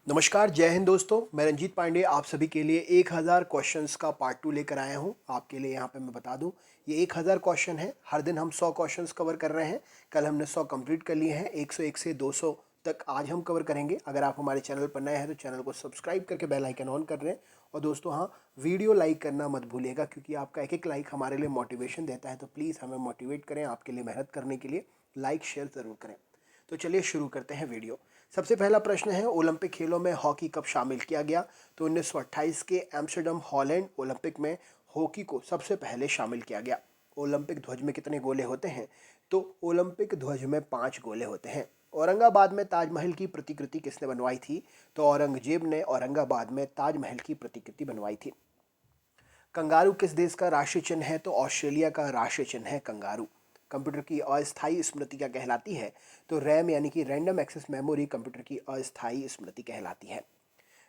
नमस्कार, जय हिंद दोस्तों। मैं रंजीत पांडे आप सभी के लिए 1000 क्वेश्चंस का पार्ट 2 लेकर आया हूं। आपके लिए यहां पे मैं बता दूं, ये 1000 क्वेश्चन है। हर दिन हम 100 क्वेश्चंस कवर कर रहे हैं। कल हमने 100 कंप्लीट कर लिए हैं। 101 से 200 तक आज हम कवर करेंगे। अगर आप हमारे चैनल पर नए हैं तो चैनल को सब्सक्राइब करके बेल आइकन ऑन कर लें। और दोस्तों हाँ, वीडियो लाइक करना मत भूलिएगा, क्योंकि आपका एक एक लाइक हमारे लिए मोटिवेशन देता है। तो प्लीज़ हमें मोटिवेट करें, आपके लिए मेहनत करने के लिए लाइक शेयर ज़रूर करें। तो चलिए शुरू करते हैं वीडियो। सबसे पहला प्रश्न है, ओलंपिक खेलों में हॉकी कब शामिल किया गया? तो 1928 के एम्स्टर्डम हॉलैंड ओलंपिक में हॉकी को सबसे पहले शामिल किया गया। ओलंपिक ध्वज में कितने गोले होते हैं? तो ओलंपिक ध्वज में 5 गोले होते हैं। औरंगाबाद में ताजमहल की प्रतिकृति किसने बनवाई थी? तो औरंगजेब ने औरंगाबाद में ताजमहल की प्रतिकृति बनवाई थी। कंगारू किस देश का राष्ट्रीय चिन्ह है? तो ऑस्ट्रेलिया का राष्ट्रीय चिन्ह है कंगारू। कंप्यूटर की अस्थायी स्मृति क्या कहलाती है? तो रैम यानी कि रैंडम एक्सेस मेमोरी कंप्यूटर की अस्थायी स्मृति कहलाती है।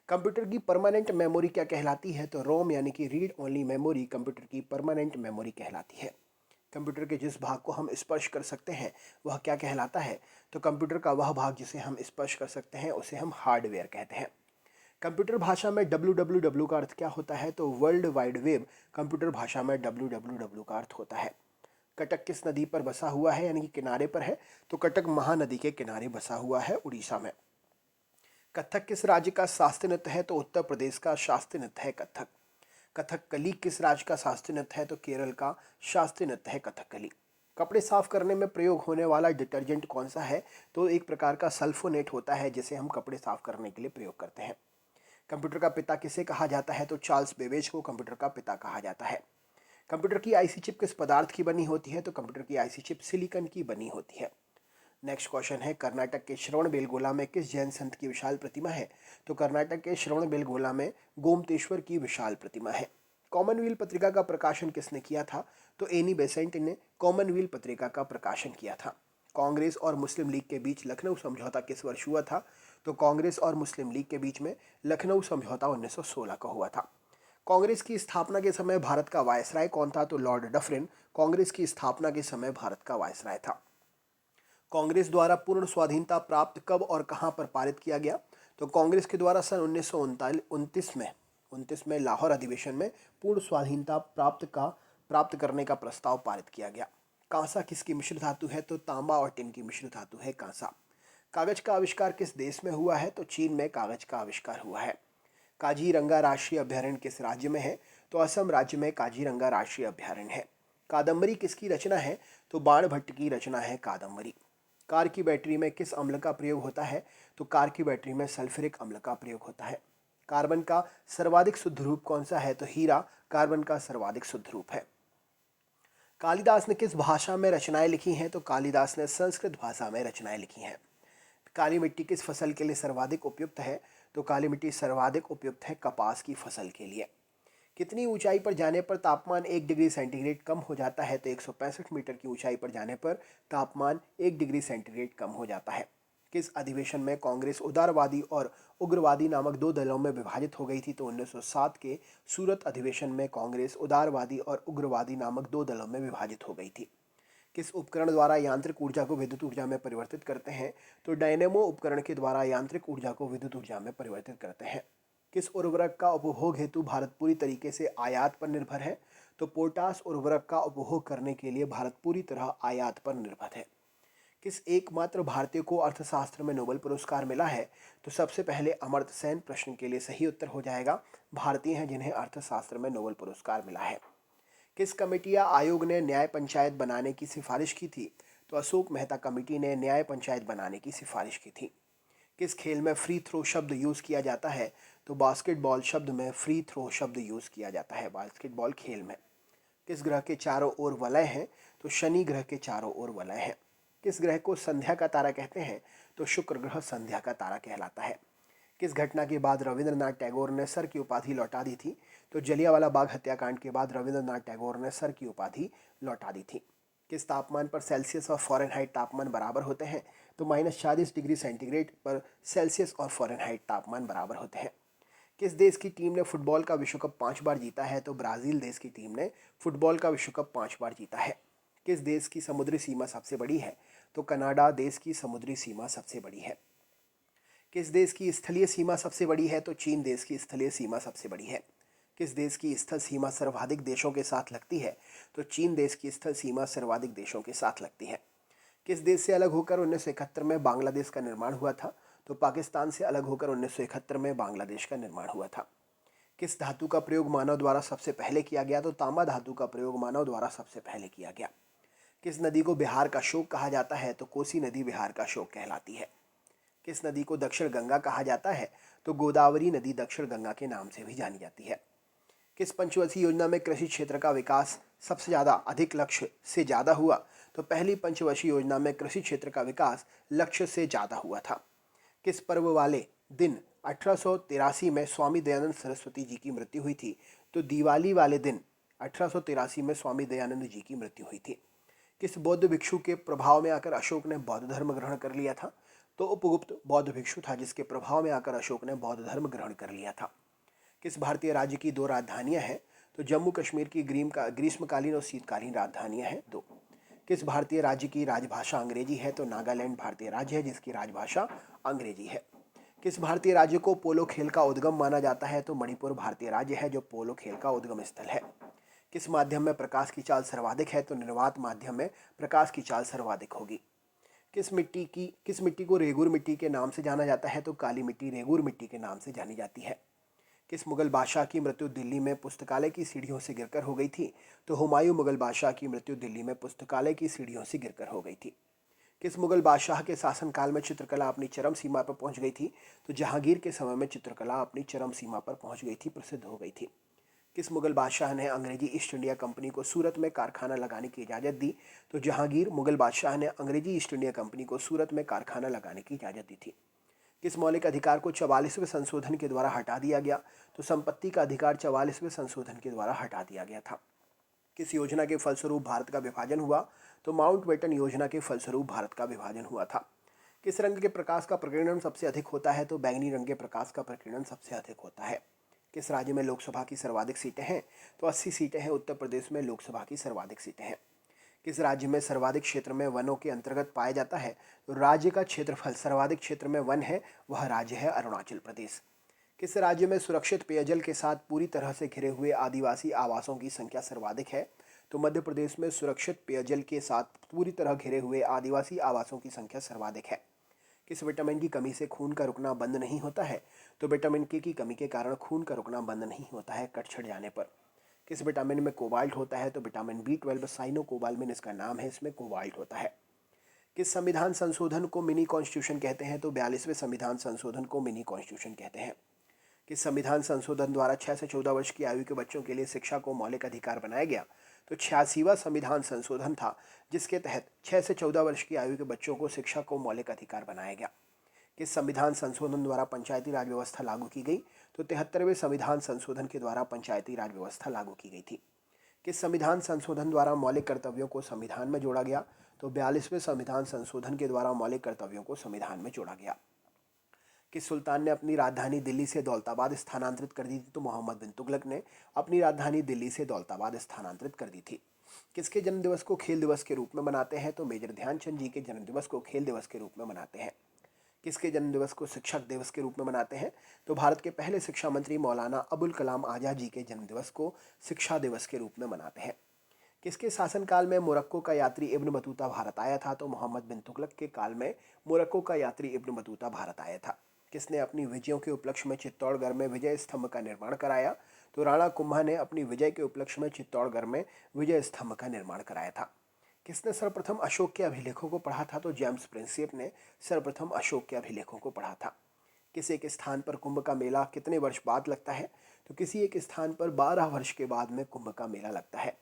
कंप्यूटर की परमानेंट मेमोरी क्या कहलाती है? तो रोम यानी कि रीड ओनली मेमोरी कंप्यूटर की परमानेंट मेमोरी कहलाती है। कंप्यूटर के जिस भाग को हम स्पर्श कर सकते हैं वह क्या कहलाता है? तो कंप्यूटर का वह भाग जिसे हम स्पर्श कर सकते हैं उसे हम हार्डवेयर कहते हैं। कंप्यूटर भाषा में www का अर्थ क्या होता है? तो वर्ल्ड वाइड वेब कंप्यूटर भाषा में www का अर्थ होता है। कटक किस नदी पर बसा हुआ है, यानी कि किनारे पर है? तो कटक महानदी के किनारे बसा हुआ है, उड़ीसा में। कथक किस राज्य का शास्त्रीय नृत्य है? तो उत्तर प्रदेश का शास्त्रीय नृत्य है कथक। कथकली किस राज्य का शास्त्रीय नृत्य है? तो केरल का शास्त्रीय नृत्य है कथकली। कपड़े साफ करने में प्रयोग होने वाला डिटर्जेंट कौन सा है? तो एक प्रकार का सल्फोनेट होता है जिसे हम कपड़े साफ करने के लिए प्रयोग करते हैं। कंप्यूटर का पिता किसे कहा जाता है? तो चार्ल्स बेबेज को कंप्यूटर का पिता कहा जाता है। कंप्यूटर की आईसी चिप किस पदार्थ की बनी होती है? तो कंप्यूटर की आईसी चिप सिलिकॉन की बनी होती है। नेक्स्ट क्वेश्चन है, कर्नाटक के श्रवणबेलगोला में किस जैन संत की विशाल प्रतिमा है? तो कर्नाटक के श्रवणबेलगोला में गोमतेश्वर की विशाल प्रतिमा है। कॉमनवेल्थ पत्रिका का प्रकाशन किसने किया था? तो एनी बेसेंट ने कॉमनवेल्थ पत्रिका का प्रकाशन किया था। कांग्रेस और मुस्लिम लीग के बीच लखनऊ समझौता किस वर्ष हुआ था? तो कांग्रेस और मुस्लिम लीग के बीच में लखनऊ समझौता 1916 का हुआ था। कांग्रेस की स्थापना के समय भारत का वायसराय कौन था? तो लॉर्ड डफरिन कांग्रेस की स्थापना के समय भारत का वायसराय था। कांग्रेस द्वारा पूर्ण स्वाधीनता प्राप्त कब और कहां पर पारित किया गया? तो कांग्रेस के द्वारा सन 1929 में लाहौर अधिवेशन में पूर्ण स्वाधीनता प्राप्त करने का प्रस्ताव पारित किया गया। कांसा किसकी मिश्र धातु है? तो तांबा और टिन की मिश्र धातु है कांसा। कागज का आविष्कार किस देश में हुआ है? तो चीन में कागज का आविष्कार हुआ है। काजीरंगा राष्ट्रीय अभयारण्य किस राज्य में है? तो असम राज्य में काजीरंगा राष्ट्रीय अभयारण्य है। कादम्बरी किसकी रचना है? तो बाणभट्ट की रचना है कादम्बरी। कार की बैटरी में किस अम्ल का प्रयोग होता है? तो कार की बैटरी में सल्फ्यूरिक अम्ल का प्रयोग होता है। कार्बन का सर्वाधिक शुद्ध रूप कौन सा है? तो हीरा कार्बन का सर्वाधिक शुद्ध रूप है। कालिदास ने किस भाषा में रचनाएं लिखी हैं? तो कालिदास ने संस्कृत भाषा में रचनाएं लिखी हैं। काली मिट्टी किस फसल के लिए सर्वाधिक उपयुक्त है? तो काली मिट्टी सर्वाधिक उपयुक्त है कपास की फसल के लिए। कितनी ऊंचाई पर जाने पर तापमान 1 डिग्री सेंटीग्रेड कम हो जाता है? तो 165 मीटर की ऊंचाई पर जाने पर तापमान 1 डिग्री सेंटीग्रेड कम हो जाता है। किस अधिवेशन में कांग्रेस उदारवादी और उग्रवादी नामक दो दलों में विभाजित हो गई थी? तो 1907 के सूरत अधिवेशन में कांग्रेस उदारवादी और उग्रवादी नामक दो दलों में विभाजित हो गई थी। किस उपकरण द्वारा यांत्रिक ऊर्जा को विद्युत ऊर्जा में परिवर्तित करते हैं? तो डायनेमो उपकरण के द्वारा यांत्रिक ऊर्जा को विद्युत ऊर्जा में परिवर्तित करते हैं। किस उर्वरक का उपभोग हेतु भारत पूरी तरीके से आयात पर निर्भर है? तो पोटास उर्वरक का उपभोग करने के लिए भारत पूरी तरह आयात पर निर्भर है। किस एकमात्र भारतीय को अर्थशास्त्र में नोबेल पुरस्कार मिला है? तो सबसे पहले अमर्त्य सेन। प्रश्न के लिए सही उत्तर हो जाएगा भारतीय हैं जिन्हें अर्थशास्त्र में नोबेल पुरस्कार मिला है। किस कमेटी या आयोग ने न्याय पंचायत बनाने की सिफारिश की थी? तो अशोक मेहता कमेटी ने न्याय पंचायत बनाने की सिफारिश की थी। किस खेल में फ्री थ्रो शब्द यूज़ किया जाता है? तो बास्केटबॉल शब्द में फ्री थ्रो शब्द यूज़ किया जाता है बास्केटबॉल खेल में। किस ग्रह के चारों ओर वलय हैं? तो शनि ग्रह के चारों ओर वलय हैं। किस ग्रह को संध्या का तारा कहते हैं? तो शुक्र ग्रह संध्या का तारा कहलाता है। किस घटना के बाद रविंद्रनाथ टैगोर ने सर की उपाधि लौटा दी थी? तो जलियांवाला बाग हत्याकांड के बाद रविंद्रनाथ टैगोर ने सर की उपाधि लौटा दी थी। किस तापमान पर सेल्सियस और फ़ारेनहाइट तापमान बराबर होते हैं? तो -40 डिग्री सेंटीग्रेड पर सेल्सियस और फ़ारेनहाइट तापमान बराबर होते हैं। किस देश की टीम ने फुटबॉल का विश्व कप 5 बार जीता है? तो ब्राज़ील देश की टीम ने फुटबॉल का विश्व कप 5 बार जीता है। किस देश की समुद्री सीमा सबसे बड़ी है? तो कनाडा देश की समुद्री सीमा सबसे बड़ी है। किस देश की स्थलीय सीमा सबसे बड़ी है? तो चीन देश की स्थलीय सीमा सबसे बड़ी है। किस देश की स्थल सीमा सर्वाधिक देशों के साथ लगती है? तो चीन देश की स्थल सीमा सर्वाधिक देशों के साथ लगती है। किस देश से अलग होकर 1971 में बांग्लादेश का निर्माण हुआ था? तो पाकिस्तान से अलग होकर 1971 में बांग्लादेश का निर्माण हुआ था। किस धातु का प्रयोग मानव द्वारा सबसे पहले किया गया? तो तांबा धातु का प्रयोग मानव द्वारा सबसे पहले किया गया। किस नदी को बिहार का शोक कहा जाता है? तो कोसी नदी बिहार का शोक कहलाती है। किस नदी को दक्षिण गंगा कहा जाता है? तो गोदावरी नदी दक्षिण गंगा के नाम से भी जानी जाती है। किस पंचवर्षीय योजना में कृषि क्षेत्र का विकास सबसे ज़्यादा अधिक लक्ष्य से ज़्यादा हुआ? तो पहली पंचवर्षीय योजना में कृषि क्षेत्र का विकास लक्ष्य से ज़्यादा हुआ था। किस पर्व वाले दिन 1883 में स्वामी दयानंद सरस्वती जी की मृत्यु हुई थी? तो दिवाली वाले दिन 1883 में स्वामी दयानंद जी की मृत्यु हुई थी। किस बौद्ध भिक्षु के प्रभाव में आकर अशोक ने बौद्ध धर्म ग्रहण कर लिया था? तो उपगुप्त बौद्ध भिक्षु था जिसके प्रभाव में आकर अशोक ने बौद्ध धर्म ग्रहण कर लिया था। किस भारतीय राज्य की दो राजधानियां हैं? तो जम्मू कश्मीर की ग्रीष्मकालीन और शीतकालीन राजधानियां हैं दो। किस भारतीय राज्य की राजभाषा अंग्रेजी है? तो नागालैंड भारतीय राज्य है जिसकी राजभाषा अंग्रेजी है। किस भारतीय राज्य को पोलो खेल का उद्गम माना जाता है? तो मणिपुर भारतीय राज्य है जो पोलो खेल का उद्गम स्थल है। किस माध्यम में प्रकाश की चाल सर्वाधिक है? तो निर्वात माध्यम में प्रकाश की चाल सर्वाधिक होगी। किस मिट्टी को रेगुर मिट्टी के नाम से जाना जाता है? तो काली मिट्टी रेगुर मिट्टी के नाम से जानी जाती है। किस मुगल बादशाह की मृत्यु दिल्ली में पुस्तकालय की सीढ़ियों से गिरकर हो गई थी? तो हुमायूं मुगल बादशाह की मृत्यु दिल्ली में पुस्तकालय की सीढ़ियों से गिरकर हो गई थी। किस मुगल बादशाह के शासनकाल में चित्रकला अपनी चरम सीमा पर पहुंच गई थी? तो जहांगीर के समय में चित्रकला अपनी चरम सीमा पर पहुंच गई थी, प्रसिद्ध हो गई थी। किस मुगल बादशाह ने अंग्रेजी ईस्ट इंडिया कंपनी को सूरत में कारखाना लगाने की इजाज़त दी? तो जहांगीर मुगल बादशाह ने अंग्रेजी ईस्ट इंडिया कंपनी को सूरत में कारखाना लगाने की इजाज़त दी थी। किस मौलिक अधिकार को 44वें संशोधन के द्वारा हटा दिया गया? तो संपत्ति का अधिकार 44वें संशोधन के द्वारा हटा दिया गया था। किस योजना के फलस्वरूप भारत का विभाजन हुआ? तो माउंटबेटन योजना के फलस्वरूप भारत का विभाजन हुआ था। किस रंग के प्रकाश का प्रकीर्णन सबसे अधिक होता है? तो बैंगनी रंग के प्रकाश का प्रकीर्णन सबसे अधिक होता है। किस राज्य में लोकसभा की सर्वाधिक सीटें हैं? तो 80 सीटें हैं। उत्तर प्रदेश में लोकसभा की सर्वाधिक सीटें हैं। किस राज्य में सर्वाधिक क्षेत्र में वनों के अंतर्गत पाया जाता है? तो राज्य का क्षेत्रफल सर्वाधिक क्षेत्र में वन है वह राज्य है अरुणाचल प्रदेश। किस राज्य में सुरक्षित पेयजल के साथ पूरी तरह से घिरे हुए आदिवासी आवासों की संख्या सर्वाधिक है? तो मध्य प्रदेश में सुरक्षित पेयजल के साथ पूरी तरह घिरे हुए आदिवासी आवासों की संख्या सर्वाधिक है। किस विटामिन की कमी से खून का रुकना बंद नहीं होता है? तो विटामिन के की कमी के कारण खून का रुकना बंद नहीं होता है कट छट जाने पर। किस विटामिन में कोबाल्ट होता है? तो विटामिन B12 साइनोकोबाल्मिन इसका नाम है, इसमें कोबाल्ट होता है। किस संविधान संशोधन को मिनी कॉन्स्टिट्यूशन कहते हैं? तो 42वें संविधान संशोधन को मिनी कॉन्स्टिट्यूशन कहते हैं। किस संविधान संशोधन द्वारा 6 से 14 वर्ष की आयु के बच्चों के लिए शिक्षा को मौलिक अधिकार बनाया गया? तो 86वां संविधान संशोधन था जिसके तहत 6 से 14 वर्ष की आयु के बच्चों को शिक्षा को मौलिक अधिकार बनाया गया। किस संविधान संशोधन द्वारा पंचायती राज व्यवस्था लागू की गई? तो 73वें संविधान संशोधन के द्वारा पंचायती राज व्यवस्था लागू की गई थी। किस संविधान संशोधन द्वारा मौलिक कर्तव्यों को संविधान में जोड़ा गया? तो 42वें संविधान संशोधन के द्वारा मौलिक कर्तव्यों को संविधान में जोड़ा गया। किस सुल्तान ने अपनी राजधानी दिल्ली से दौलताबाद स्थानांतरित कर दी थी? तो मोहम्मद बिन तुगलक ने अपनी राजधानी दिल्ली से दौलताबाद स्थानांतरित कर दी थी। किसके जन्मदिवस को खेल दिवस के रूप में मनाते हैं? तो मेजर ध्यानचंद जी के जन्मदिवस को खेल दिवस के रूप में मनाते हैं। किसके जन्मदिवस को शिक्षक दिवस के रूप में मनाते हैं? तो भारत के पहले शिक्षा मंत्री मौलाना अबुल कलाम आज़ाद जी के जन्मदिवस को शिक्षा दिवस के रूप में मनाते हैं। किसके शासनकाल में मोरक्को का यात्री इब्न बतूता भारत आया था? तो मोहम्मद बिन तुगलक के काल में मोरक्को का यात्री इब्न बतूता भारत आया था। किसने अपनी विजयों के उपलक्ष्य में चित्तौड़गढ़ में विजय स्तंभ का निर्माण कराया? तो राणा कुंभा ने अपनी विजय के उपलक्ष्य में चित्तौड़गढ़ में विजय स्तंभ का निर्माण कराया था। किसने सर्वप्रथम अशोक के अभिलेखों को पढ़ा था? तो जेम्स प्रिंसेप ने सर्वप्रथम अशोक के अभिलेखों को पढ़ा था। किस एक स्थान पर कुंभ का मेला कितने वर्ष बाद लगता है? तो किसी एक स्थान पर 12 वर्ष के बाद में कुंभ का मेला लगता है।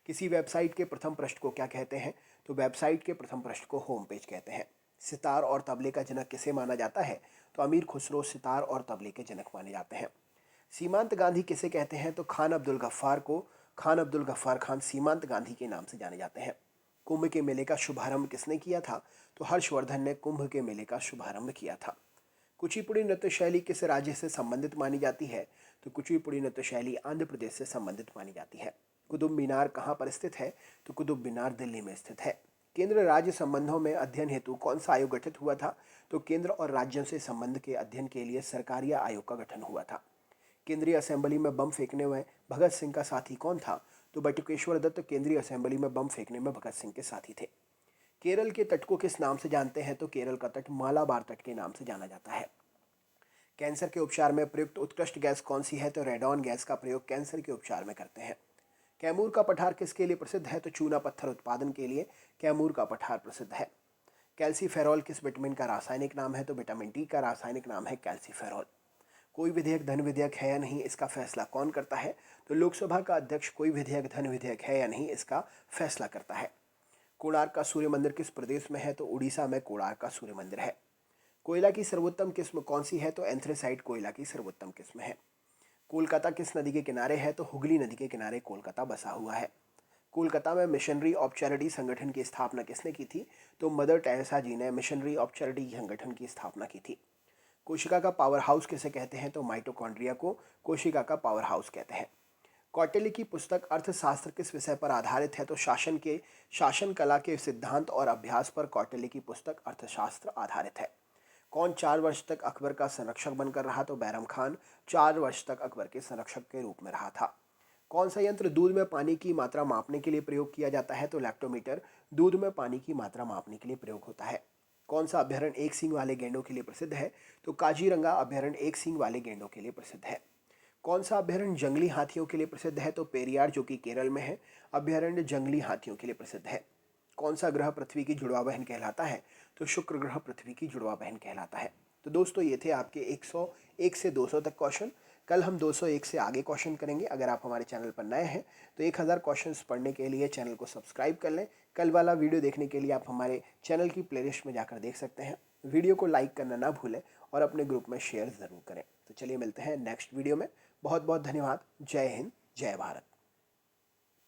किसी वेबसाइट के प्रथम पृष्ठ को क्या कहते हैं? तो वेबसाइट के प्रथम पृष्ठ को होम पेज कहते हैं। सितार और तबले का जनक किसे माना जाता है? तो अमीर खुसरो सितार और तबले के जनक माने जाते हैं। सीमांत गांधी किसे कहते हैं? तो खान अब्दुल गफ्फार खान सीमांत गांधी के नाम से जाने जाते हैं। कुंभ के मेले का शुभारंभ किसने किया था? तो हर्षवर्धन ने कुंभ के मेले का शुभारंभ किया था। कुचिपुड़ी नृत्य शैली किस राज्य से संबंधित मानी जाती है? तो कुचिपुड़ी नृत्य शैली आंध्र प्रदेश से संबंधित मानी जाती है। कुतुब मीनार कहाँ पर स्थित है? तो कुतुब मीनार दिल्ली में स्थित है। केंद्र राज्य संबंधों में अध्ययन हेतु कौन सा आयोग गठित हुआ था? तो केंद्र और राज्यों से संबंध के अध्ययन के लिए सरकारीय आयोग का गठन हुआ था। केंद्रीय असेंबली में बम फेंकने में भगत सिंह का साथी कौन था? तो बटुकेश्वर दत्त केंद्रीय असेंबली में बम फेंकने में भगत सिंह के साथी थे। केरल के तट को किस नाम से जानते हैं? तो केरल का तट मालाबार तट के नाम से जाना जाता है। कैंसर के उपचार में प्रयुक्त उत्कृष्ट गैस कौन सी है? तो रेडॉन गैस का प्रयोग कैंसर के उपचार में करते हैं। कैमूर का पठार किसके लिए प्रसिद्ध है? तो चूना पत्थर उत्पादन के लिए कैमूर का पठार प्रसिद्ध है। कैल्सीफेरॉल किस विटामिन का रासायनिक नाम है? तो विटामिन डी का रासायनिक नाम है कैल्सीफेरॉल। कोई विधेयक धन विधेयक है या नहीं, इसका फैसला कौन करता है? तो लोकसभा का अध्यक्ष कोई विधेयक धन विधेयक है या नहीं, इसका फैसला करता है। कोणार्क का सूर्य मंदिर किस प्रदेश में है? तो उड़ीसा में कोणार्क का सूर्य मंदिर है। कोयला की सर्वोत्तम किस्म कौन सी है? तो एंथ्रेसाइट कोयला की सर्वोत्तम किस्म है। कोलकाता किस नदी के किनारे है? तो हुगली नदी के किनारे कोलकाता बसा हुआ है। कोलकाता में मिशनरी ऑफ चैरिटी संगठन की स्थापना किसने की थी? तो मदर टेरेसा जी ने मिशनरी ऑफ चैरिटी संगठन की स्थापना की थी। कोशिका का पावर हाउस किसे कहते हैं? तो माइटोकॉन्ड्रिया को कोशिका का पावर हाउस कहते हैं। कौटिल्य की पुस्तक अर्थशास्त्र किस विषय पर आधारित है? तो शासन कला के सिद्धांत और अभ्यास पर कौटिल्य की पुस्तक अर्थशास्त्र आधारित है। कौन 4 वर्ष तक अकबर का संरक्षक बनकर रहा? तो बैरम खान 4 वर्ष तक अकबर के संरक्षक के रूप में रहा था। कौन सा यंत्र दूध में पानी की मात्रा मापने के लिए प्रयोग किया जाता है? तो लैक्टोमीटर दूध में पानी की मात्रा मापने के लिए प्रयोग होता है। कौन सा अभ्यारण्य एक सींग वाले गेंडों के लिए प्रसिद्ध है? तो काजीरंगा अभ्यारण्य एक सींग वाले गेंडों के लिए प्रसिद्ध है। कौन सा अभ्यारण्य जंगली हाथियों के लिए प्रसिद्ध है? तो पेरियार जो कि केरल में है, अभ्यारण्य जंगली हाथियों के लिए प्रसिद्ध है। कौन सा ग्रह पृथ्वी की जुड़वा बहन कहलाता है? तो शुक्र ग्रह पृथ्वी की जुड़वा बहन कहलाता है। तो दोस्तों ये थे आपके 101 से 200 तक क्वेश्चन। कल हम 201 से आगे क्वेश्चन करेंगे। अगर आप हमारे चैनल पर नए हैं तो 1000 क्वेश्चंस पढ़ने के लिए चैनल को सब्सक्राइब कर लें। कल वाला वीडियो देखने के लिए आप हमारे चैनल की प्लेलिस्ट में जाकर देख सकते हैं। वीडियो को लाइक करना ना भूलें और अपने ग्रुप में शेयर ज़रूर करें। तो चलिए मिलते हैं नेक्स्ट वीडियो में। बहुत बहुत धन्यवाद। जय हिंद, जय भारत।